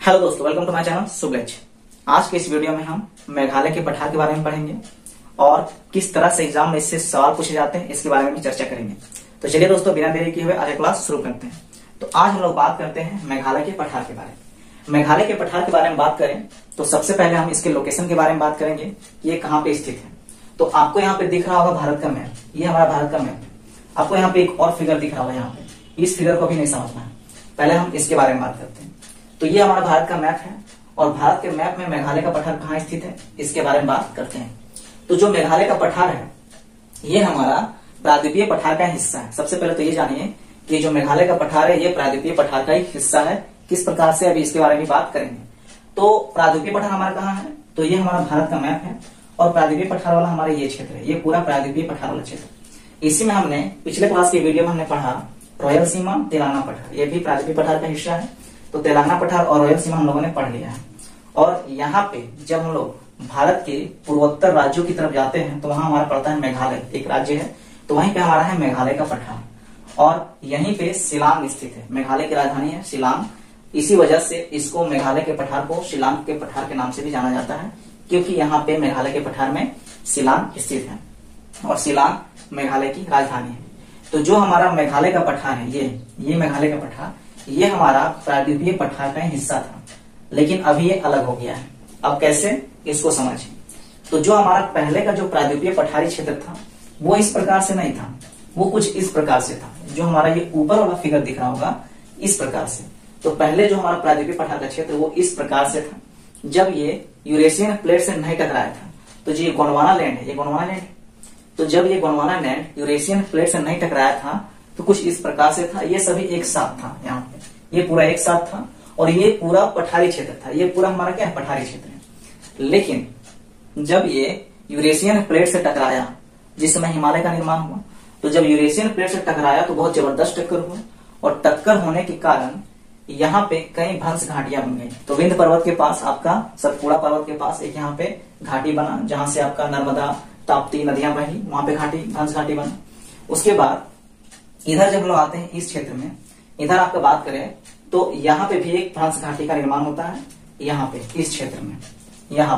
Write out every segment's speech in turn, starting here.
Hello दोस्तों, welcome to my channel सुबलेज। आज के इस वीडियो में हम मेघालय के पठार के बारे में पढ़ेंगे और किस तरह से एग्जाम में इससे सवाल पूछे जाते हैं इसके बारे में भी चर्चा करेंगे। तो चलिए दोस्तों, बिना देरी किए हुए आज क्लास शुरू करते हैं। तो आज हम लोग बात करते हैं मेघालय के पठार के बारे में। मेघालय के पठार के बारे में बात करें तो सबसे पहले हम इसके लोकेशन के बारे में बात करेंगे कि ये कहाँ पे स्थित है। तो आपको यहाँ पे दिख रहा होगा भारत का मैप, ये हमारा भारत का मैप है। आपको यहाँ पे एक और फिगर दिख रहा होगा, यहाँ पे इस फिगर को भी नहीं समझना है, पहले हम इसके बारे में बात करते हैं। तो ये हमारा भारत का मैप है और भारत के मैप में मेघालय का पठार कहाँ स्थित है इसके बारे में बात करते हैं। तो जो मेघालय का पठार है ये हमारा प्रायद्वीपीय पठार का हिस्सा है। सबसे पहले तो ये जानिए कि जो मेघालय का पठार है ये प्रायद्वीपीय पठार का एक हिस्सा है। किस प्रकार से, अभी इसके बारे में बात करेंगे। तो प्रायद्वीपीय पठार हमारा कहाँ है, तो ये हमारा भारत का मैप है और प्रायद्वीपीय पठार वाला हमारा ये क्षेत्र है, ये पूरा प्रायद्वीपीय पठार वाला क्षेत्र। इसी में हमने पिछले क्लास की वीडियो में हमने पढ़ा रॉयल सीमा, तेलंगाना पठार, ये भी प्रायद्वीपीय पठार का हिस्सा है। तो तेलंगाना पठार और रॉयल सीमा हम लोगों ने पढ़ लिया है। और यहाँ पे जब हम लोग भारत के पूर्वोत्तर राज्यों की तरफ जाते हैं तो वहां हमारा पड़ता है मेघालय, एक राज्य है। तो वहीं पे हमारा है मेघालय का पठार और यहीं पे शिलांग स्थित है। मेघालय की राजधानी है शिलांग, इसी वजह से इसको मेघालय के पठार को शिलांग के पठार के नाम से भी जाना जाता है, क्योंकि यहाँ पे मेघालय के पठार में शिलांग स्थित है और शिलांग मेघालय की राजधानी है। तो जो हमारा मेघालय का पठार है ये मेघालय का पठार, ये हमारा प्रायद्वीपीय पठार का हिस्सा था, लेकिन अभी ये अलग हो गया है। अब कैसे, इसको समझिए। तो जो हमारा पहले का जो प्रायद्वीपीय पठारी क्षेत्र था वो इस प्रकार से नहीं था, वो कुछ इस प्रकार से था। जो हमारा ये ऊपर वाला फिगर दिख रहा होगा इस प्रकार से। तो पहले जो हमारा प्रायद्वीपीय पठार का क्षेत्र वो इस प्रकार से था जब ये यूरेशियन प्लेट से नहीं टकराया था। तो जो ये गोंडवाना लैंड है, ये गोंडवाना लैंड है। तो जब ये गोंडवाना लैंड यूरेशियन प्लेट से नहीं टकराया था तो कुछ इस प्रकार से था, ये सभी एक साथ था। यहाँ पे ये पूरा एक साथ था और ये पूरा पठारी क्षेत्र था। ये पूरा हमारा क्या है, पठारी क्षेत्र है। लेकिन जब ये यूरेशियन प्लेट से टकराया, जिस समय हिमालय का निर्माण हुआ, तो जब यूरेशियन प्लेट से टकराया तो बहुत जबरदस्त टक्कर हुआ और टक्कर होने के कारण यहाँ पे कई भ्रंश घाटियां बन गई। तो विंध्य पर्वत के पास, आपका सतपुड़ा पर्वत के पास एक यहाँ पे घाटी बना, जहां से आपका नर्मदा ताप्ती नदियां बही, वहां पे भ्रंश घाटी बना। उसके बाद इधर जब लोग आते हैं इस क्षेत्र में, इधर आपका बात करें तो यहाँ पे भी एक भ्रंश घाटी का निर्माण होता है। यहाँ पे इस क्षेत्र में, यहाँ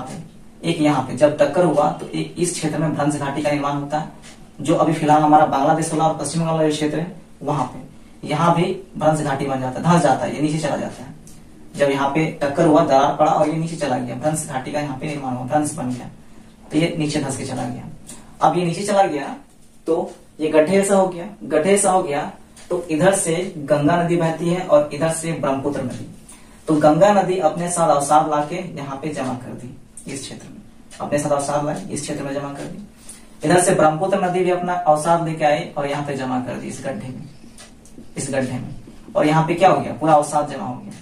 पे जब टक्कर हुआ तो इस क्षेत्र में भ्रंश घाटी का निर्माण होता है। जो अभी फिलहाल हमारा बांग्लादेश वाला और पश्चिम बंगाल वाला क्षेत्र है वहां पे, यहाँ भी भ्रंश घाटी बन जाता है, धंस जाता है, ये नीचे चला जाता है। जब यहाँ पे टक्कर हुआ, दरार पड़ा और ये नीचे चला गया, भ्रंश घाटी का यहाँ पे निर्माण हुआ, भ्रंश बन गया, तो ये नीचे धंस के चला गया। अब ये नीचे चला गया तो ये गड्ढे ऐसा हो गया। तो इधर से गंगा नदी बहती है और इधर से ब्रह्मपुत्र नदी। तो गंगा नदी अपने साथ अवसाद लाके यहाँ पे जमा कर दी, इस क्षेत्र में अपने साथ अवसाद लाए, इस क्षेत्र में जमा कर दी। इधर से ब्रह्मपुत्र नदी भी अपना अवसाद लेके आई और यहाँ पे जमा कर दी, इस गड्ढे में। और यहाँ पे क्या हो गया, पूरा अवसाद जमा हो गया।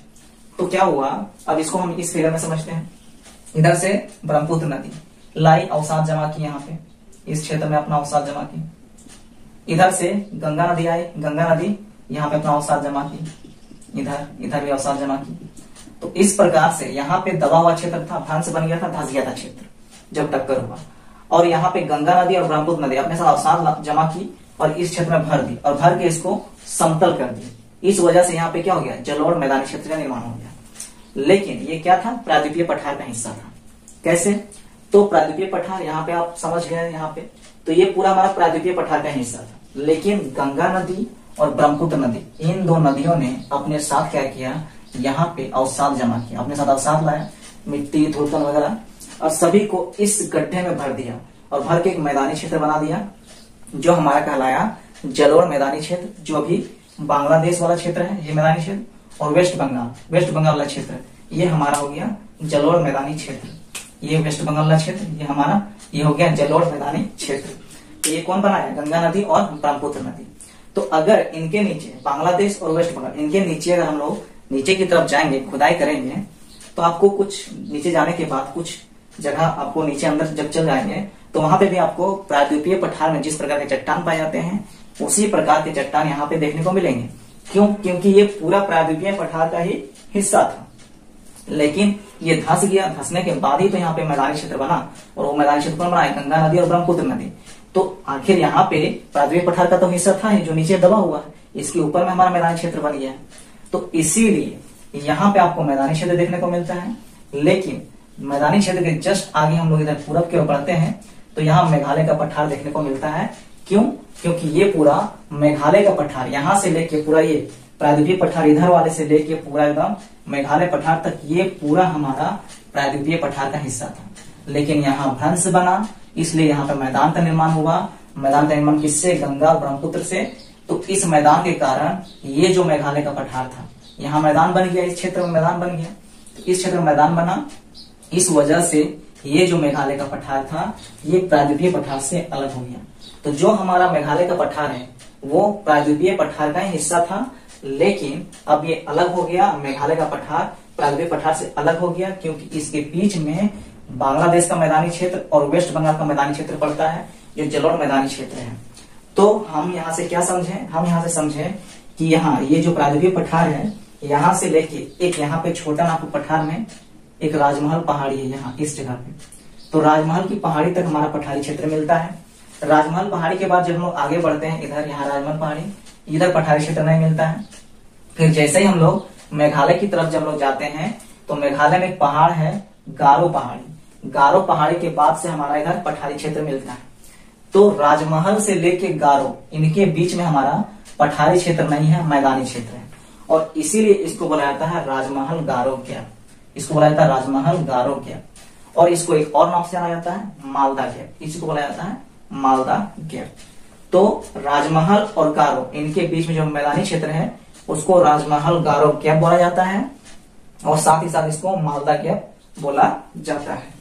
तो क्या हुआ, अब इसको हम इस फिगर में समझते हैं। इधर से ब्रह्मपुत्र नदी लाई, अवसाद जमा की, यहाँ पे इस क्षेत्र में अपना अवसाद जमा की। इधर से गंगा नदी आई, गंगा नदी यहाँ पे अपना अवसाद जमा की, इधर भी अवसाद जमा की। तो इस प्रकार से यहाँ पे दबा हुआ क्षेत्र था, भ्रंश बन गया था, धंस गया था क्षेत्र जब टक्कर हुआ। और यहाँ पे गंगा नदी और ब्रह्मपुत्र नदी अपने साथ अवसाद जमा की और इस क्षेत्र में भर दी और भर के इसको समतल कर दी। इस वजह से यहाँ पे क्या हो गया, जलोढ़ मैदानी क्षेत्र का निर्माण हो गया। लेकिन ये क्या था, प्रायद्वीपीय पठार का हिस्सा था। कैसे, तो प्रायद्वीपीय पठार यहाँ पे आप समझ गए, यहाँ पे तो ये पूरा हमारा प्रायद्वीपीय पठार का हिस्सा था। लेकिन गंगा नदी और ब्रह्मपुत्र नदी, इन दो नदियों ने अपने साथ क्या किया, यहाँ पे अवसाद जमा किया, अपने साथ अवसाद लाया, मिट्टी धूलकण वगैरह, और सभी को इस गड्ढे में भर दिया और भर के एक मैदानी क्षेत्र बना दिया, जो हमारा कहलाया जलोढ़ मैदानी क्षेत्र। जो अभी बांग्लादेश वाला क्षेत्र है ये मैदानी क्षेत्र, और वेस्ट बंगाल वाला क्षेत्र ये हमारा हो गया जलोढ़ मैदानी क्षेत्र। ये वेस्ट बंगाल वाला क्षेत्र ये हमारा ये हो गया जलोढ़ मैदानी क्षेत्र। तो ये कौन बनाया, गंगा नदी और ब्रह्मपुत्र नदी। तो अगर इनके नीचे बांग्लादेश और वेस्ट बंगाल, इनके नीचे अगर हम लोग नीचे की तरफ जाएंगे, खुदाई करेंगे, तो आपको कुछ नीचे जाने के बाद कुछ जगह आपको नीचे अंदर जब चल जाएंगे तो वहां पे भी आपको प्रायद्वीपीय पठार में जिस प्रकार के चट्टान पाए जाते हैं उसी प्रकार के चट्टान यहाँ पे देखने को मिलेंगे। क्यों, क्योंकि ये पूरा प्रायद्वीपीय पठार का ही हिस्सा था। लेकिन ये धंस गया, धंसने के बाद ही तो यहाँ पे मैदानी क्षेत्र बना, और वो मैदानी क्षेत्र कौन बनाया, गंगा नदी और ब्रह्मपुत्र नदी। तो आखिर यहाँ पे प्रायद्वीपीय पठार का तो हिस्सा था जो नीचे दबा हुआ है, इसके ऊपर में हमारा मैदानी क्षेत्र बन गया है। तो इसीलिए यहाँ पे आपको मैदानी क्षेत्र देखने को मिलता है, लेकिन मैदानी क्षेत्र के जस्ट आगे हम लोग इधर पूरब की ओर बढ़ते हैं तो यहाँ मेघालय का पठार देखने को मिलता है। क्यों? क्योंकि ये पूरा मेघालय का पठार यहाँ से लेके पूरा ये प्रायद्वीपीय पठार इधर वाले से लेके पूरा एकदम मेघालय पठार तक ये पूरा हमारा प्रायद्वीपीय पठार का हिस्सा था। लेकिन यहाँ भ्रंश बना, इसलिए यहाँ पे मैदान का निर्माण हुआ। मैदान का निर्माण किससे? गंगा और ब्रह्मपुत्र से। तो इस मैदान के कारण ये जो मेघालय का पठार था, यहाँ मैदान बन गया, इस क्षेत्र में मैदान बन गया, तो इस क्षेत्र में मैदान बना। इस वजह से ये जो मेघालय का पठार था ये प्रायद्वीपीय पठार से अलग हो गया। तो जो हमारा मेघालय का पठार है वो प्रायद्वीपीय पठार का ही हिस्सा था, लेकिन अब ये अलग हो गया। मेघालय का पठार प्रायद्वीपीय पठार से अलग हो गया क्योंकि इसके बीच में बांग्लादेश का मैदानी क्षेत्र और वेस्ट बंगाल का मैदानी क्षेत्र पड़ता है, जो जलोढ़ मैदानी क्षेत्र है। तो हम यहाँ से क्या समझे? हम यहाँ से समझे कि यहाँ ये जो प्रायद्वीपीय पठार है, यहाँ से लेके एक यहाँ पे छोटा नागपुर पठार में एक राजमहल पहाड़ी है, यहाँ इस जगह पे। तो राजमहल की पहाड़ी तक हमारा पठारी क्षेत्र मिलता है। राजमहल पहाड़ी के बाद जब हम लोग आगे बढ़ते हैं, इधर यहाँ राजमहल पहाड़ी, इधर पठारी क्षेत्र नहीं मिलता है। फिर जैसे ही हम लोग मेघालय की तरफ जब लोग जाते हैं तो मेघालय में एक पहाड़ है गारो पहाड़ी। गारो पहाड़ी के बाद से हमारा इधर पठारी क्षेत्र मिलता है। तो राजमहल से लेके गारो, इनके बीच में हमारा पठारी क्षेत्र नहीं है, मैदानी क्षेत्र है, और इसीलिए इसको बोला जाता है राजमहल गारो गैप। इसको बोला जाता है राजमहल गारो गैप, और इसको एक और नाम से जाना जाता है मालदा गैप। इसको बोला जाता है मालदा गैप। तो राजमहल और गारो, इनके बीच में जो मैदानी क्षेत्र है उसको राजमहल गारो गैप बोला जाता है, और साथ ही साथ इसको मालदा गैप बोला जाता है।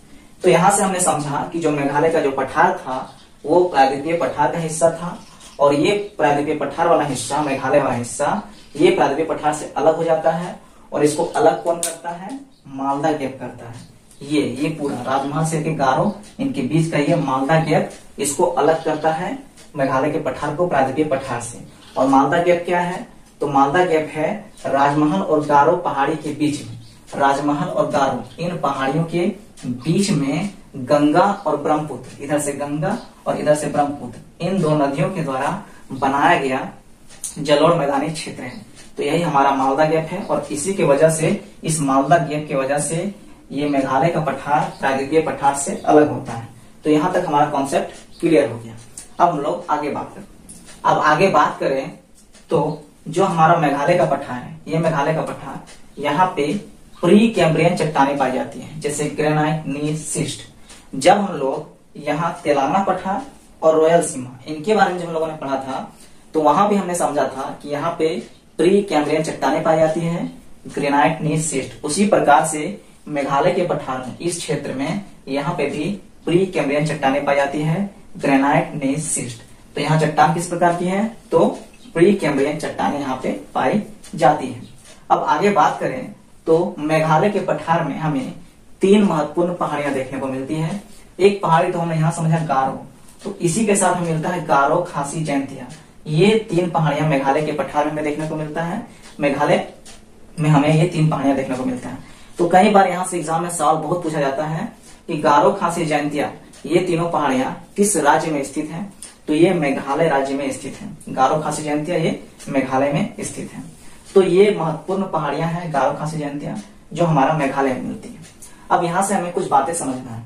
तो यहां से हमने समझा कि जो मेघालय का जो पठार था वो प्रायद्वीपीय पठार का हिस्सा था, और ये प्रायद्वीपीय पठार वाला हिस्सा, मेघालय वाला हिस्सा, ये प्रायद्वीपीय पठार से अलग हो जाता है, और इसको अलग कौन करता है? मालदा गैप करता है। ये पूरा राजमहल से लेकर गारो, इनके बीच का ये मालदा गैप इसको अलग करता है मेघालय के पठार को प्रायद्वीपीय पठार से। और मालदा गैप क्या है? तो मालदा गैप है राजमहल और गारो पहाड़ी के बीच में, राजमहल और गारो इन पहाड़ियों के बीच में गंगा और ब्रह्मपुत्र, इधर से गंगा और इधर से ब्रह्मपुत्र, इन दो नदियों के द्वारा बनाया गया जलोढ़ मैदानी क्षेत्र है। तो यही हमारा मालदा गैप है, और इसी के वजह से, इस मालदा गैप की वजह से ये मेघालय का पठार प्रायद्वीपीय पठार से अलग होता है। तो यहाँ तक हमारा कॉन्सेप्ट क्लियर हो गया। अब हम लोग आगे बात करें। अब आगे बात करें तो जो हमारा मेघालय का पठार है, ये मेघालय का पठार, यहाँ पे प्री कैम्ब्रियन चट्टानें पाई जाती हैं, जैसे ग्रेनाइट, नीस, सिस्ट। जब हम लोग यहाँ तेलंगाना पठार और रॉयल सीमा, इनके बारे में जब हम लोगों ने पढ़ा था तो वहां भी हमने समझा था कि यहाँ पे प्री कैम्ब्रियन चट्टानें पाई जाती हैं, ग्रेनाइट, नीस, सिस्ट। उसी प्रकार से मेघालय के पठार में, इस क्षेत्र में यहाँ पे भी प्री कैम्ब्रियन चट्टानें पाई जाती है, ग्रेनाइट, नीस, सिस्ट। तो यहाँ चट्टान किस प्रकार की है? तो प्री कैम्ब्रियन चट्टानें यहाँ पे पाई जाती है। अब आगे बात करें तो मेघालय के पठार में हमें 3 महत्वपूर्ण पहाड़ियां देखने को मिलती है। एक पहाड़ी तो हमने यहाँ समझा गारो, तो इसी के साथ हमें मिलता है गारो, खासी, जैंतिया। ये 3 पहाड़ियां मेघालय के पठार में हमें देखने को मिलता है। मेघालय में हमें ये 3 पहाड़ियां देखने को मिलता है। तो कई बार यहाँ से एग्जाम में सवाल बहुत पूछा जाता है कि गारो, खासी, जैंतिया, ये तीनों पहाड़ियां किस राज्य में स्थित हैं? तो ये मेघालय राज्य में स्थित है। गारो, खासी, जैंतिया ये मेघालय में स्थित है। तो ये महत्वपूर्ण पहाड़ियां हैं गारो, खासी, जैंतिया, जो हमारा मेघालय में मिलती है। अब यहाँ से हमें कुछ बातें समझना है।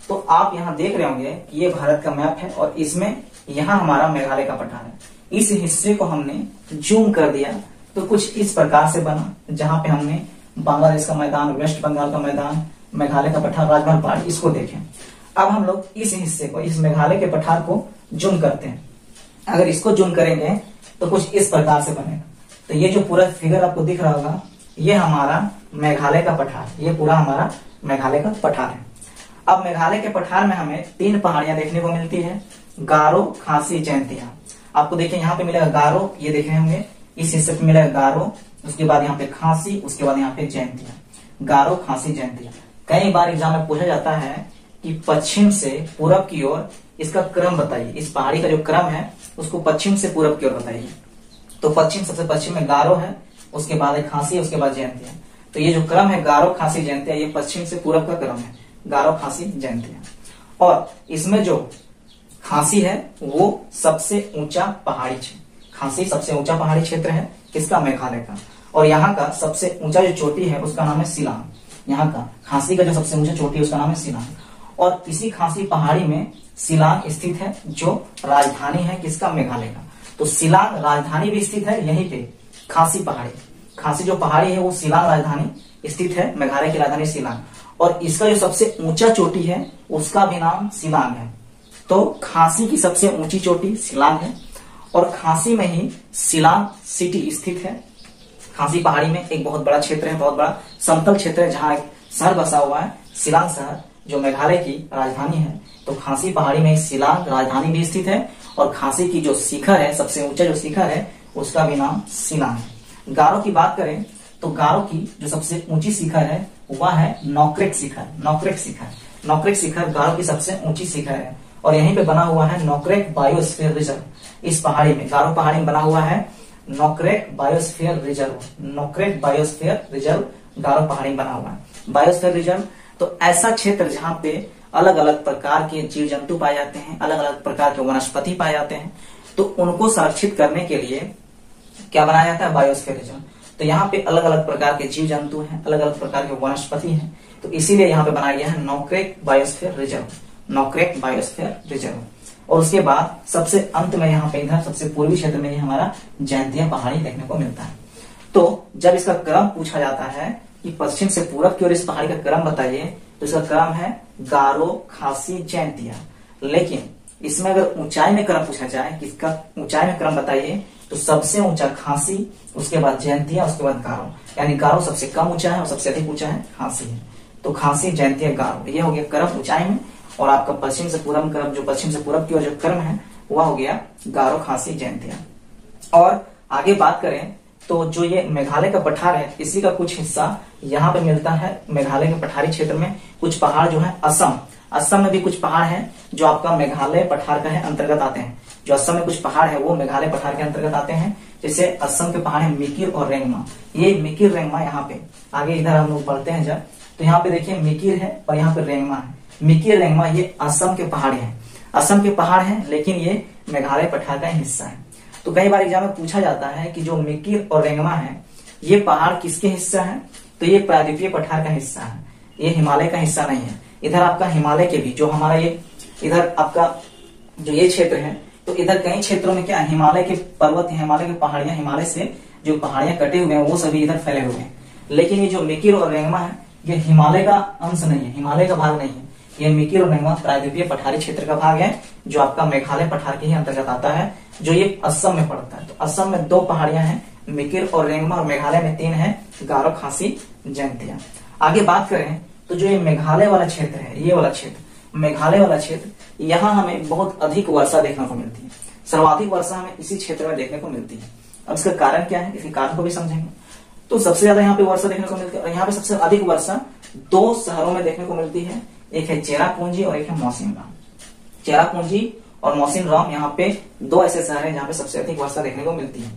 तो आप यहाँ देख रहे होंगे कि ये भारत का मैप है, और इसमें यहाँ हमारा मेघालय का पठार है। इस हिस्से को हमने जूम कर दिया तो कुछ इस प्रकार से बना, जहां पे हमने बांग्लादेश का मैदान, वेस्ट बंगाल का मैदान, मेघालय का पठार, राजमहल पहाड़ी, इसको देखें। अब हम लोग इस हिस्से को, इस मेघालय के पठार को जूम करते हैं। अगर इसको जूम करेंगे तो कुछ इस प्रकार से बनेगा। तो ये जो पूरा फिगर आपको दिख रहा होगा, ये हमारा मेघालय का पठार, ये पूरा हमारा मेघालय का पठार है। अब मेघालय के पठार में हमें 3 पहाड़ियां देखने को मिलती है, गारो, खासी, जैंतिया। आपको देखिए यहाँ पे मिलेगा गारो, ये देख रहे होंगे, इस हिस्से पे मिलेगा गारो, उसके बाद यहाँ पे खासी, उसके बाद यहाँ पे जैंतिया। गारो, खासी, जैंतिया। कई बार एग्जाम में पूछा जाता है कि पश्चिम से पूरब की ओर इसका क्रम बताइए, इस पहाड़ी का जो क्रम है उसको पश्चिम से पूरब की ओर बताइए। तो पश्चिम, सबसे पश्चिम में गारो है, उसके बाद है खासी, उसके बाद जैंतिया। तो ये जो क्रम है गारो, खासी, जैंतिया, ये पश्चिम से पूरब का क्रम है, गारो, खासी, जैंतिया। और इसमें जो खासी है वो सबसे ऊंचा पहाड़ी क्षेत्र, खासी सबसे ऊंचा पहाड़ी क्षेत्र है किसका? मेघालय का। और यहाँ का सबसे ऊंचा जो चोटी है उसका नाम है शिलांग। यहाँ का खांसी का जो सबसे ऊंचा चोटी है उसका नाम है शिलांग। और इसी खांसी पहाड़ी में शिलांग स्थित है, जो राजधानी है किसका, मेघालय का। तो शिलांग राजधानी भी स्थित है यहीं पे, खांसी पहाड़ी, खांसी जो पहाड़ी है वो शिलांग राजधानी स्थित है, मेघालय की राजधानी शिलांग। और इसका जो सबसे ऊंचा चोटी है उसका भी नाम शिलांग है। तो खांसी की सबसे ऊंची चोटी शिलांग है और खांसी में ही शिलांग सिटी स्थित है। खांसी पहाड़ी में एक बहुत बड़ा क्षेत्र है, बहुत बड़ा समतल क्षेत्र है जहां एक शहर बसा हुआ है, शिलांग शहर, जो मेघालय की राजधानी है। तो खांसी पहाड़ी में शिलांग राजधानी भी स्थित है और खांसी की जो शिखर है, सबसे ऊंचा जो शिखर है उसका भी नाम शिलांग है। गारो की बात करें तो गारो की जो सबसे ऊंची शिखर है वह है नोक्रेक शिखर। नोक्रेक शिखर, नोक्रेक शिखर गारो की सबसे ऊंची शिखर है और यहीं पे बना हुआ है नोक्रेक बायोस्फीयर रिजर्व। इस पहाड़ी में, गारो पहाड़ी में बना हुआ है Nokrek biosphere reserve. Nokrek biosphere reserve Garo पहाड़ी में बना हुआ है। बायोस्फीयर रिजर्व तो ऐसा क्षेत्र जहां पे अलग अलग प्रकार के जीव जंतु पाए जाते हैं, अलग अलग प्रकार के वनस्पति पाए जाते हैं, तो उनको संरक्षित करने के लिए क्या बनाया जाता है, बायोस्फीयर रिजर्व। तो यहाँ पे अलग अलग प्रकार के जीव जंतु हैं, अलग अलग प्रकार के वनस्पति हैं, तो इसीलिए यहाँ पे बनाया गया है Nokrek biosphere reserve, Nokrek biosphere reserve. और उसके बाद सबसे अंत में यहाँ पे इधर सबसे पूर्वी क्षेत्र में ही हमारा जयंतिया पहाड़ी देखने को मिलता है। तो जब इसका क्रम पूछा जाता है कि पश्चिम से पूरब की ओर इस पहाड़ी का क्रम बताइए, तो इसका क्रम है गारो, खासी, जयंतिया। लेकिन इसमें अगर ऊंचाई में क्रम पूछा जाए कि इसका ऊंचाई में क्रम बताइए, तो सबसे ऊंचा खांसी, उसके बाद जयंतिया, उसके बाद गारो। यानी गारो सबसे कम ऊंचा है और सबसे अधिक ऊंचा है खांसी है। तो खांसी, जयंतिया, गारो, ये हो गया क्रम ऊंचाई में। और आपका पश्चिम से पूरब क्रम, जो पश्चिम से पूरब की ओर जो क्रम है वह हो गया गारो, खांसी, जयंतिया। और आगे बात करें तो जो ये मेघालय का पठार है, इसी का कुछ हिस्सा यहाँ पे मिलता है। मेघालय के पठारी क्षेत्र में कुछ पहाड़ जो है, असम में भी कुछ पहाड़ हैं जो आपका मेघालय पठार का है अंतर्गत आते हैं। जो असम में कुछ पहाड़ है वो मेघालय पठार के अंतर्गत आते हैं। जैसे असम के पहाड़ है मिकिर और रेंगमा। ये मिकिर रेंगमा यहाँ पे आगे इधर हम लोग पढ़ते हैं जब, तो यहाँ पे देखिए मिकिर है और यहाँ पे रेंगमा है। मिकिर रेंगमा ये असम के पहाड़ है, असम के पहाड़ है, लेकिन ये मेघालय पठार का हिस्सा है। तो कई बार एग्जाम में पूछा जाता है कि जो मिकिर और रेंगमा है ये पहाड़ किसके हिस्सा है, तो ये प्रायद्वीपीय पठार का हिस्सा है, ये हिमालय का हिस्सा नहीं है। इधर आपका हिमालय के भी जो हमारा ये इधर आपका जो ये क्षेत्र है, तो इधर कई क्षेत्रों में क्या हिमालय के पर्वत, हिमालय के पहाड़ियां, हिमालय से जो पहाड़ियां कटे हुए हैं वो सभी इधर फैले हुए हैं। लेकिन ये जो मिकिर और रेंगमा है ये हिमालय का अंश नहीं है, हिमालय का भाग नहीं है। ये मिकिर और रेंगमा प्रायद्वीपीय पठारी क्षेत्र का भाग है जो आपका मेघालय पठार के ही अंतर्गत आता है, जो ये असम में पड़ता है। तो असम में 2 पहाड़ियां हैं, मिकिर और रेंगमा, और मेघालय में 3 है, गारो, खासी, जयंतिया। आगे बात करें तो जो ये मेघालय वाला क्षेत्र है, ये वाला क्षेत्र, मेघालय वाला क्षेत्र, यहाँ हमें बहुत अधिक वर्षा देखने को मिलती है। सर्वाधिक वर्षा हमें इसी क्षेत्र में देखने को मिलती है। अब इसका कारण क्या है, इसके कारण को भी समझेंगे। तो सबसे ज्यादा यहाँ पे वर्षा देखने को मिलती है और यहाँ पे सबसे अधिक वर्षा 2 शहरों में देखने को मिलती है। एक है चेरापूंजी और एक है मौसिनराम। चेरापूंजी और मौसिनराम यहाँ पे 2 ऐसे शहर हैं जहाँ पे सबसे अधिक वर्षा देखने को मिलती है।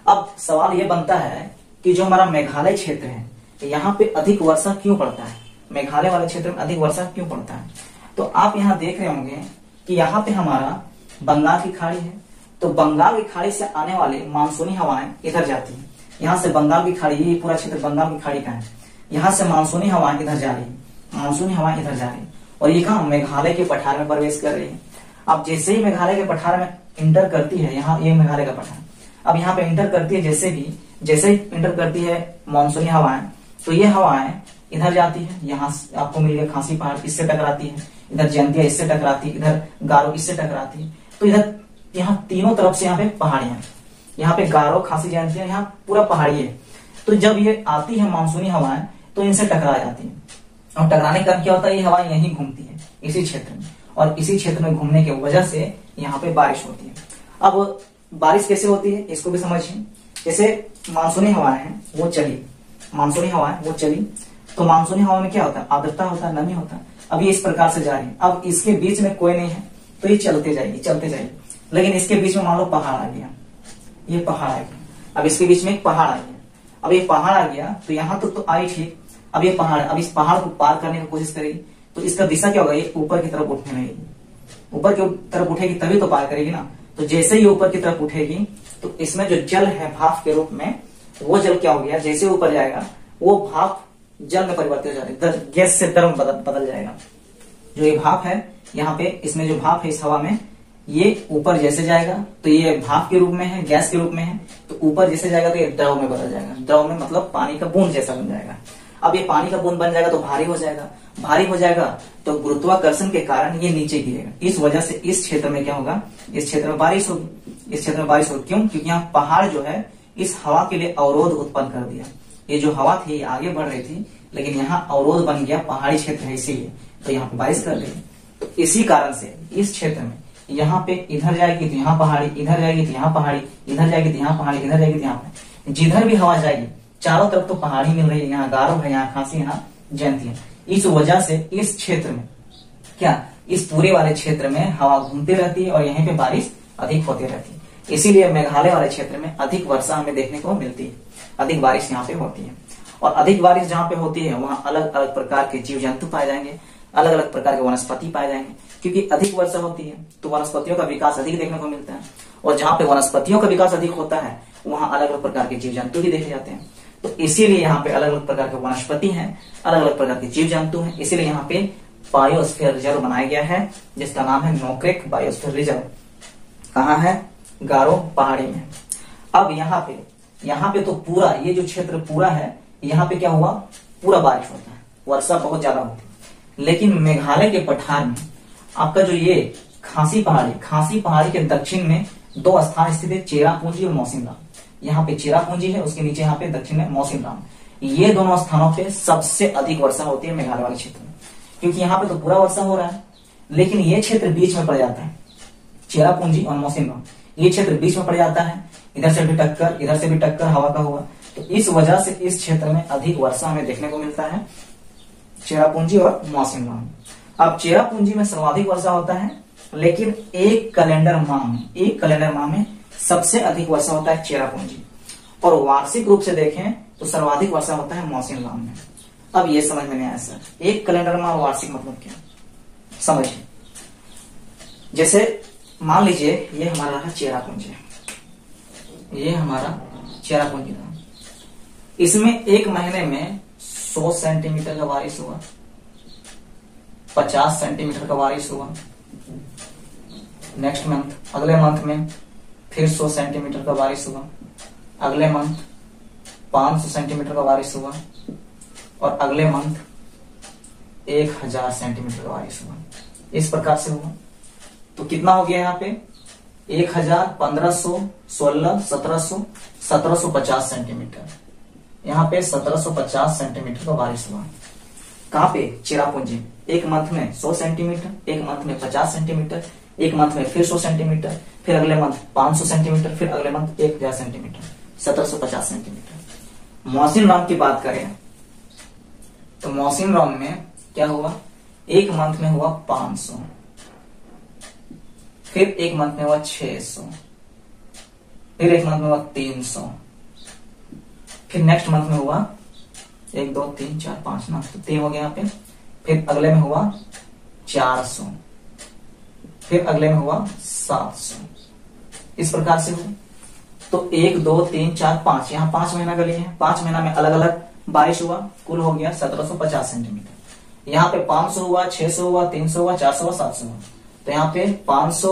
अब सवाल ये बनता है कि जो हमारा मेघालय क्षेत्र है यहाँ पे अधिक वर्षा क्यों पड़ता है, मेघालय वाले क्षेत्र में अधिक वर्षा क्यों पड़ता है। तो आप यहाँ देख रहे होंगे कि यहाँ पे हमारा बंगाल की खाड़ी है, तो बंगाल की खाड़ी से आने वाले मानसूनी हवाएं इधर जाती है। यहाँ से बंगाल की खाड़ी, ये पूरा क्षेत्र बंगाल की खाड़ी का है, यहाँ से मानसूनी हवाएं इधर जा रही है, मानसूनी हवाएं इधर जा रही है और ये कहा मेघालय के पठार में प्रवेश कर रही है। अब जैसे ही मेघालय के पठार में इंटर करती है, यहाँ ये मेघालय का पठार, अब यहाँ पे इंटर करती है, जैसे ही इंटर करती है मानसूनी हवाएं, तो ये हवाएं इधर जाती है, यहाँ आपको मिल गया खांसी पहाड़, इससे टकराती है, इधर जयंतिया इससे टकराती है, इधर गारो इससे टकराती है। तो इधर यहाँ तीनों तरफ से यहाँ पे पहाड़ियां, यहाँ पे गारो, खांसी, जयंतिया, यहाँ पूरा पहाड़ी है। तो जब ये आती है मानसूनी हवाएं तो इनसे टकरा जाती है और टकराने का क्या होता है, ये हवाएं यहीं घूमती है इसी क्षेत्र में, और इसी क्षेत्र में घूमने की वजह से यहाँ पे बारिश होती है। अब बारिश कैसे होती है इसको भी समझिए। जैसे मानसूनी हवाएं हैं वो चली, मानसूनी हवाएं वो चली, तो मानसूनी हवा में क्या होता है, आर्द्रता होता है, नमी होता है। अब ये इस प्रकार से जा रही है, अब इसके बीच में कोई नहीं है तो ये चलते जाएगी। लेकिन इसके बीच में मान लो पहाड़ आ गया, ये पहाड़ आ गया, अब इसके बीच में एक पहाड़ आ गया, अब ये पहाड़ आ गया तो यहाँ तो आई ठीक। अब ये पहाड़, अब इस पहाड़ को पार करने की कोशिश करेगी तो इसका दिशा क्या होगा, ये ऊपर की तरफ उठने लगेगी, ऊपर की तरफ उठेगी तभी तो पार करेगी ना। तो जैसे ही ऊपर की तरफ उठेगी तो इसमें जो जल है भाप के रूप में वो जल क्या हो गया, जैसे ऊपर जाएगा वो भाप जल में परिवर्तित हो जाएगा, गैस से द्रव में बदल जाएगा। जो ये भाप है यहाँ पे, इसमें जो भाप है इस हवा में, ये ऊपर जैसे जाएगा तो ये भाप के रूप में है, गैस के रूप में है, तो ऊपर जैसे जाएगा तो ये द्रव में बदल जाएगा। द्रव में मतलब पानी का बूंद जैसा बन जाएगा। अब ये पानी का बूंद बन जाएगा तो भारी हो जाएगा, भारी हो जाएगा तो गुरुत्वाकर्षण के कारण ये नीचे गिरेगा। इस वजह से इस क्षेत्र में क्या होगा, इस क्षेत्र में बारिश होगी। इस क्षेत्र में बारिश होगी क्यों? क्योंकि यहाँ पहाड़ जो है इस हवा के लिए अवरोध उत्पन्न कर दिया। ये जो हवा थी ये आगे बढ़ रही थी, लेकिन यहाँ अवरोध बन गया, पहाड़ी क्षेत्र है इसीलिए, तो यहाँ पे बारिश कर रही है। तो इसी कारण से इस क्षेत्र में यहाँ पे इधर जाएगी तो यहाँ पहाड़ी, इधर जाएगी तो यहाँ पहाड़ी, इधर जाएगी तो यहाँ पहाड़ी, इधर जाएगी तो यहाँ पहाड़ी, जिधर भी हवा जाएगी चारों तरफ तो पहाड़ी मिल रही है। यहाँ गारो है, यहाँ खांसी, यहाँ जयंती है। इस वजह से इस क्षेत्र में क्या, इस पूरे वाले क्षेत्र में हवा घूमती रहती है और यहीं पे बारिश अधिक होती रहती है। इसीलिए मेघालय वाले क्षेत्र में अधिक वर्षा हमें देखने को मिलती है, अधिक बारिश यहाँ पे होती है। और अधिक बारिश जहाँ पे होती है वहाँ अलग अलग प्रकार के जीव जंतु पाए जाएंगे, अलग अलग प्रकार के वनस्पति पाए जाएंगे, क्योंकि अधिक वर्षा होती है तो वनस्पतियों का विकास अधिक देखने को मिलता है। और जहाँ पे वनस्पतियों का विकास अधिक होता है वहाँ अलग अलग प्रकार के जीव जंतु भी देखे जाते हैं। तो इसीलिए यहाँ पे अलग अलग प्रकार के वनस्पति हैं, अलग अलग प्रकार के जीव जंतु हैं। इसीलिए यहाँ पे बायोस्फीयर रिजर्व बनाया गया है, जिसका नाम है नोक्रेक बायोस्फीयर रिजर्व। कहाँ है? गारो पहाड़ी में। अब यहाँ पे तो पूरा ये जो क्षेत्र पूरा है, यहाँ पे क्या हुआ, पूरा बारिश होता है, वर्षा बहुत ज्यादा होती है। लेकिन मेघालय के पठार में आपका जो ये खांसी पहाड़ी के दक्षिण में दो स्थान स्थित है, चेरापूंजी और मौसिनराम। यहाँ पे चेरापूंजी है, उसके नीचे यहाँ पे दक्षिण में मौसिनराम। ये दोनों स्थानों पे सबसे अधिक वर्षा होती है मेघालय वाले क्षेत्र में, क्योंकि यहाँ पे तो पूरा वर्षा हो रहा है, लेकिन ये क्षेत्र बीच में पड़ जाता है। चेरापूंजी और मौसिनराम ये क्षेत्र बीच में पड़ जाता है, इधर से भी टक्कर, इधर से भी टक्कर हवा का हुआ, तो इस वजह से इस क्षेत्र में अधिक वर्षा हमें देखने को मिलता है, चेरापूंजी और मौसिनराम। अब चेरापूंजी में सर्वाधिक वर्षा होता है, लेकिन एक कैलेंडर माह में सबसे अधिक वर्षा होता है चेरापूंजी, और वार्षिक रूप से देखें तो सर्वाधिक वर्षा होता है मौसिनराम में। अब ये समझ में नहीं आया सर, एक कैलेंडर माह वार्षिक मतलब क्या, समझिए। जैसे मान लीजिए ये हमारा रहा चेरापूंजी, ये हमारा चेरापूंजी था, इसमें एक महीने में 100 सेंटीमीटर का बारिश हुआ, 50 सेंटीमीटर का बारिश हुआ। नेक्स्ट मंथ, अगले मंथ में फिर 100 सेंटीमीटर का बारिश हुआ, अगले मंथ 500 सेंटीमीटर का बारिश हुआ, और अगले मंथ 1000 सेंटीमीटर का बारिश हुआ। इस प्रकार से हुआ तो कितना हो गया यहाँ पे 1000, 1500, 16, 1700, 1750 सेंटीमीटर। यहाँ पे 1750 सेंटीमीटर का बारिश हुआ। कहाँ पे? चेरापूंजी। एक मंथ में 100 सेंटीमीटर, एक मंथ में 50 सेंटीमीटर, एक मंथ में फिर 100 सेंटीमीटर, फिर अगले मंथ 500 सेंटीमीटर, फिर अगले मंथ 1000 सेंटीमीटर, 1750 सेंटीमीटर। मौसिनराम की बात करें तो मौसिनराम में क्या हुआ, एक मंथ में हुआ 500, फिर एक मंथ में हुआ 600, फिर एक मंथ में हुआ 300, फिर नेक्स्ट मंथ में हुआ 1, 2, 3, 4, 5 ना, तो 3 हो गया यहाँ पे, फिर अगले में हुआ 400, फिर अगले में हुआ 700। इस प्रकार से हुआ। तो 1, 2, 3, 4, 5, यहाँ 5 महीना का लिए है, 5 महीना में अलग अलग बारिश हुआ, कुल हो गया 1750 सेंटीमीटर। यहाँ पे 500 हुआ, 600 हुआ, 300 हुआ, 400 हुआ, 700 हुआ। तो यहाँ पे 500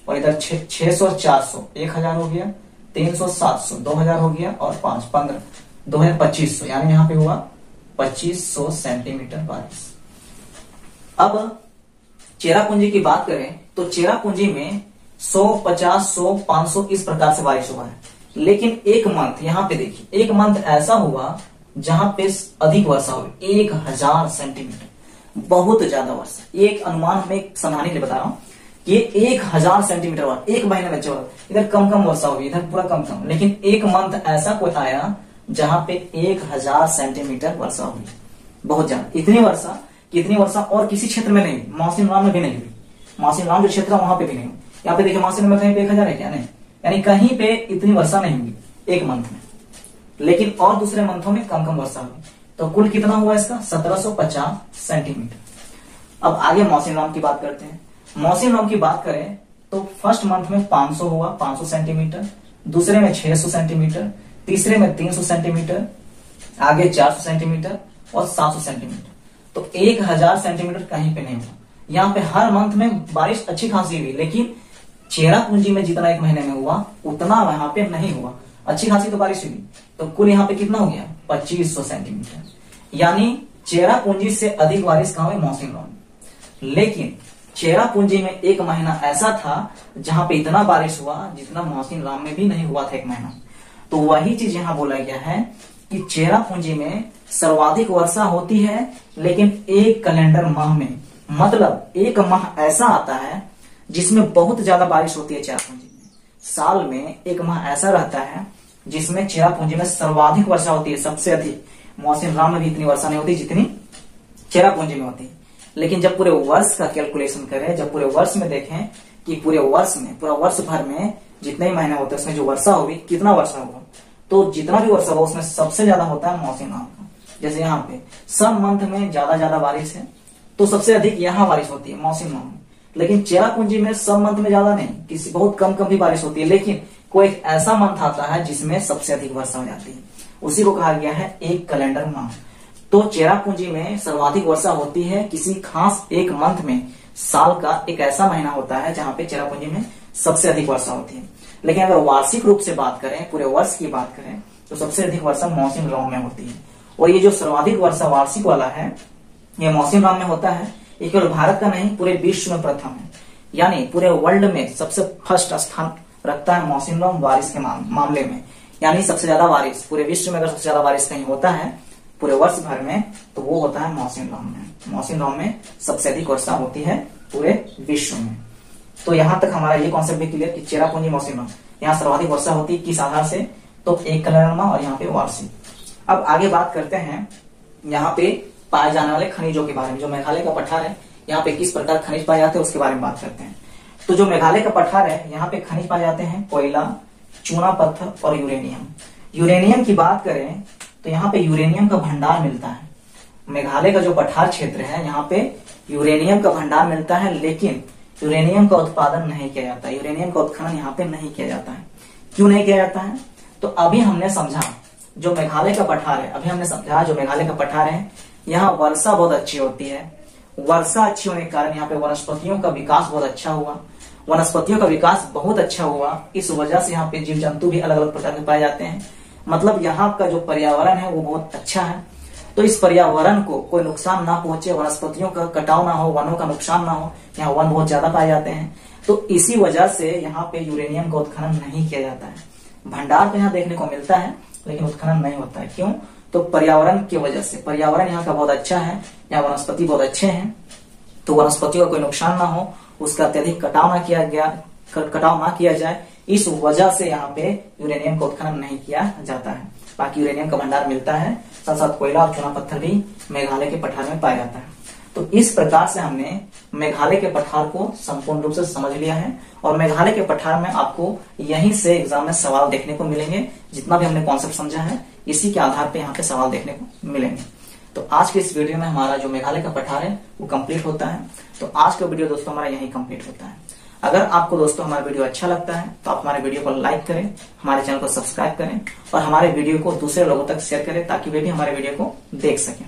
और इधर 600 और 400, 1000 हो गया, 300, 700, 2000 हो गया, और 5, 15, 2500, यानी यहाँ पे हुआ 2500 सेंटीमीटर बारिश। अब चेरापूंजी की बात करें तो चेरापूंजी में 100, 50, 100, 500 इस प्रकार से बारिश हुआ है। लेकिन एक मंथ, यहाँ पे देखिए, एक मंथ ऐसा हुआ जहां पे अधिक वर्षा हुई, 1000 सेंटीमीटर, बहुत ज्यादा वर्षा। एक अनुमान में समझाने के लिए बता रहा हूँ कि 1000 सेंटीमीटर वर्षा एक महीने में, चलो इधर कम कम वर्षा हुई, इधर पूरा कम कम, लेकिन एक मंथ ऐसा कोई आया जहां पे 1000 सेंटीमीटर वर्षा हुई, बहुत ज्यादा। कितनी वर्षा और किसी क्षेत्र में नहीं, मौसिनराम में भी नहीं हुई। मौसिनराम जो क्षेत्र है वहां पे भी नहीं हुई। यहाँ पे देखिए मौसिनराम में कहीं पे 1000 है क्या? नहीं, यानी कहीं पे इतनी वर्षा नहीं हुई एक मंथ में, लेकिन और दूसरे मंथों में कम कम वर्षा हुई। तो कुल कितना हुआ इसका? 1750 सेंटीमीटर। अब आगे मौसिनराम की बात करते हैं। मौसिनराम की बात करें तो फर्स्ट मंथ में 500 हुआ, 500 सेंटीमीटर, दूसरे में 600 सेंटीमीटर, तीसरे में 300 सेंटीमीटर, आगे 400 सेंटीमीटर और 700 सेंटीमीटर। तो 1000 सेंटीमीटर कहीं पे नहीं हुआ। यहाँ पे हर मंथ में बारिश अच्छी खासी हुई, लेकिन चेरापूंजी में जितना एक महीने में हुआ उतना वहां पे नहीं हुआ। अच्छी खासी तो बारिश हुई, तो कुल यहाँ पे कितना हो गया 2500 सेंटीमीटर। यानी चेरापूंजी से अधिक बारिश कहां हुई, मौसिनराम में। लेकिन चेरापूंजी में एक महीना ऐसा था जहां पे इतना बारिश हुआ जितना मौसिनराम में भी नहीं हुआ था एक महीना। तो वही चीज यहाँ बोला गया है कि चेरापूंजी में सर्वाधिक वर्षा होती है, लेकिन एक कैलेंडर माह में, मतलब एक माह ऐसा आता है जिसमें बहुत ज्यादा बारिश होती है चेरापूंजी में। साल में एक माह ऐसा रहता है जिसमें चेरापूंजी में सर्वाधिक वर्षा होती है, सबसे अधिक। मौसिनराम में भी इतनी वर्षा नहीं होती जितनी चेरापूंजी में होती है। लेकिन जब पूरे वर्ष का कैलकुलेशन करें, जब पूरे वर्ष में देखें कि पूरे वर्ष में, पूरा वर्ष भर में जितने महीने होते हैं उसमें जो वर्षा होगी, कितना वर्षा होगा, तो जितना भी वर्षा होगा उसमें सबसे ज्यादा होता है मौसिनराम का। जैसे यहाँ पे सब मंथ में ज्यादा बारिश है, तो सबसे अधिक यहाँ बारिश होती है मौसिनराम में। लेकिन चेरापूंजी में सब मंथ में ज्यादा नहीं, किसी बहुत कम भी बारिश होती है, लेकिन कोई एक ऐसा मंथ आता है जिसमें सबसे अधिक वर्षा हो जाती है। उसी को कहा गया है एक कैलेंडर माह। तो चेरापूंजी में सर्वाधिक वर्षा होती है किसी खास एक मंथ में। साल का एक ऐसा महीना होता है जहां पे चेरापूंजी में सबसे अधिक वर्षा होती है। लेकिन अगर वार्षिक रूप से बात करें, पूरे वर्ष की बात करें, तो सबसे अधिक वर्षा मौसिनराम में होती है। और ये जो सर्वाधिक वर्षा वार्षिक वाला है, ये मौसिनराम में होता है। ये केवल भारत का नहीं, पूरे विश्व में प्रथम है। यानी पूरे वर्ल्ड में सबसे फर्स्ट स्थान रखता है मौसिनराम बारिश के मामले में। यानी सबसे ज्यादा बारिश पूरे विश्व में, अगर सबसे ज्यादा बारिश कहीं होता है पूरे वर्ष भर में, तो वो होता है मौसिनराम में। मौसिनराम में सबसे अधिक वर्षा होती है पूरे विश्व में। तो यहां तक हमारा ये कॉन्सेप्ट भी क्लियर कि चेरापूंजी मौसिनराम, यहाँ सर्वाधिक वर्षा होती है किस आधार से, तो एक कैलेंडर माह और यहाँ पे वार्षिक। अब आगे बात करते हैं यहाँ पे पाए जाने वाले खनिजों के बारे में। जो मेघालय का पठार है, यहाँ पे किस प्रकार खनिज पाए जाते हैं उसके बारे में बात करते हैं। तो जो मेघालय का पठार है, यहाँ पे खनिज पाए जाते हैं कोयला, चूना पत्थर और यूरेनियम। यूरेनियम की बात करें तो यहाँ पे यूरेनियम का भंडार मिलता है। मेघालय का जो पठार क्षेत्र है, यहाँ पे यूरेनियम का भंडार मिलता है, लेकिन यूरेनियम का उत्पादन नहीं किया जाता है। यूरेनियम का उत्खनन यहाँ पे नहीं किया जाता है। क्यों नहीं किया जाता है? तो अभी हमने समझा जो मेघालय का पठार है, अभी हमने समझा जो मेघालय का पठार है, यहाँ वर्षा बहुत अच्छी होती है। वर्षा अच्छी होने के कारण यहाँ पे वनस्पतियों का विकास बहुत अच्छा हुआ। वनस्पतियों का विकास बहुत अच्छा हुआ, इस वजह से यहाँ पे जीव जंतु भी अलग अलग प्रकार के पाए जाते हैं। मतलब यहाँ का जो पर्यावरण है वो बहुत अच्छा है। तो इस पर्यावरण को कोई नुकसान ना पहुंचे, वनस्पतियों का कटाव ना हो, वनों का नुकसान ना हो। यहाँ वन बहुत ज्यादा पाए जाते हैं, तो इसी वजह से यहाँ पे यूरेनियम का उत्खनन नहीं किया जाता है। भंडार तो यहाँ देखने को मिलता है, लेकिन उत्खनन नहीं होता है। क्यों? तो पर्यावरण की वजह से। पर्यावरण यहाँ का बहुत अच्छा है, यहाँ वनस्पति बहुत अच्छे हैं, तो वनस्पतियों का कोई नुकसान ना हो, उसका अत्यधिक कटाव ना किया जाए, इस वजह से यहाँ पे यूरेनियम का उत्खनन नहीं किया जाता है। बाकी यूरेनियम का भंडार मिलता है, साथ साथ कोयला और चूना पत्थर भी मेघालय के पठार में पाया जाता है। तो इस प्रकार से हमने मेघालय के पठार को संपूर्ण रूप से समझ लिया है। और मेघालय के पठार में आपको यहीं से एग्जाम में सवाल देखने को मिलेंगे। जितना भी हमने कॉन्सेप्ट समझा है, इसी के आधार पे यहाँ पे सवाल देखने को मिलेंगे। तो आज के इस वीडियो में हमारा जो मेघालय का पठार है वो कंप्लीट होता है। तो आज का वीडियो दोस्तों हमारा यही कंप्लीट होता है। अगर आपको दोस्तों हमारा वीडियो अच्छा लगता है तो आप हमारे वीडियो को लाइक करें, हमारे चैनल को सब्सक्राइब करें और हमारे वीडियो को दूसरे लोगों तक शेयर करें, ताकि वे भी हमारे वीडियो को देख सकें।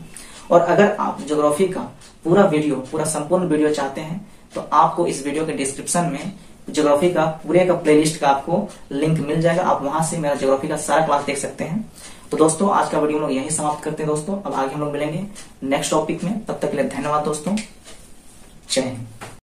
और अगर आप ज्योग्राफी का पूरा संपूर्ण वीडियो चाहते हैं, तो आपको इस वीडियो के डिस्क्रिप्शन में ज्योग्राफी का पूरे का प्लेलिस्ट का आपको लिंक मिल जाएगा। आप वहां से मेरा ज्योग्राफी का सारा क्लास देख सकते हैं। तो दोस्तों आज का वीडियो हम लोग यही समाप्त करते हैं दोस्तों। अब आगे हम लोग मिलेंगे नेक्स्ट टॉपिक में। तब तक के लिए धन्यवाद दोस्तों। जय हिंद।